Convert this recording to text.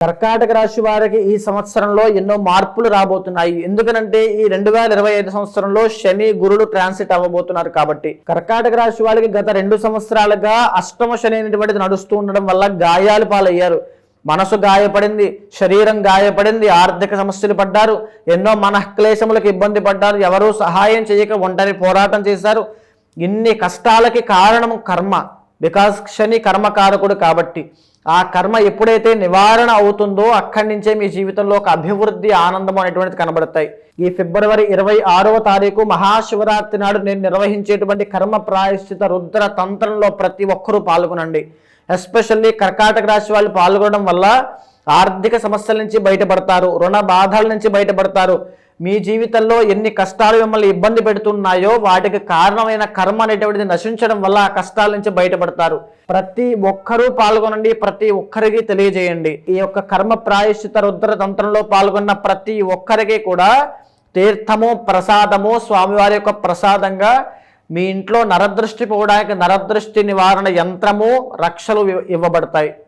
కర్కాటక రాశి వారికి ఈ సంవత్సరంలో ఎన్నో మార్పులు రాబోతున్నాయి. ఎందుకనంటే ఈ 2025 సంవత్సరంలో శని గురుడు ట్రాన్సిట్ అవ్వబోతున్నారు కాబట్టి. కర్కాటక రాశి వారికి గత 2 సంవత్సరాలుగా అష్టమ శని అనేటువంటిది నడుస్తూ ఉండడం వల్ల గాయాలు పాలయ్యారు. మనసు గాయపడింది, శరీరం గాయపడింది, ఆర్థిక సమస్యలు పడ్డారు, ఎన్నో మనఃక్లేశములకు ఇబ్బంది పడ్డారు, ఎవరూ సహాయం చేయక ఒంటరి పోరాటం చేశారు. ఇన్ని కష్టాలకి కారణం కర్మ. బికాజ్ శని కర్మకారకుడు కాబట్టి. ఆ కర్మ ఎప్పుడైతే నివారణ అవుతుందో అక్కడి నుంచే మీ జీవితంలో ఒక అభివృద్ధి, ఆనందం అనేటువంటిది కనబడతాయి. ఈ ఫిబ్రవరి 26వ తారీఖు మహాశివరాత్రి నాడు నేను నిర్వహించేటువంటి కర్మ ప్రాయశ్చిత రుద్ర తంత్రంలో ప్రతి ఒక్కరూ పాల్గొనండి. ఎస్పెషల్లీ కర్కాటక రాశి వాళ్ళు పాల్గొనడం వల్ల ఆర్థిక సమస్యల నుంచి బయటపడతారు, రుణ బాధల నుంచి బయటపడతారు. మీ జీవితంలో ఎన్ని కష్టాలు మిమ్మల్ని ఇబ్బంది పెడుతున్నాయో వాటికి కారణమైన కర్మ అనేటువంటిది నశించడం వల్ల ఆ కష్టాల నుంచి బయటపడతారు. ప్రతి ఒక్కరూ పాల్గొనండి, ప్రతి ఒక్కరికి తెలియజేయండి. ఈ యొక్క కర్మ ప్రాయశ్చిత రుద్ర తంత్రంలో పాల్గొన్న ప్రతి ఒక్కరికి కూడా తీర్థము, ప్రసాదము, స్వామివారి యొక్క ప్రసాదంగా మీ ఇంట్లో నరదృష్టి పోవడానికి నరదృష్టి నివారణ యంత్రము, రక్షలు ఇవ్వబడతాయి.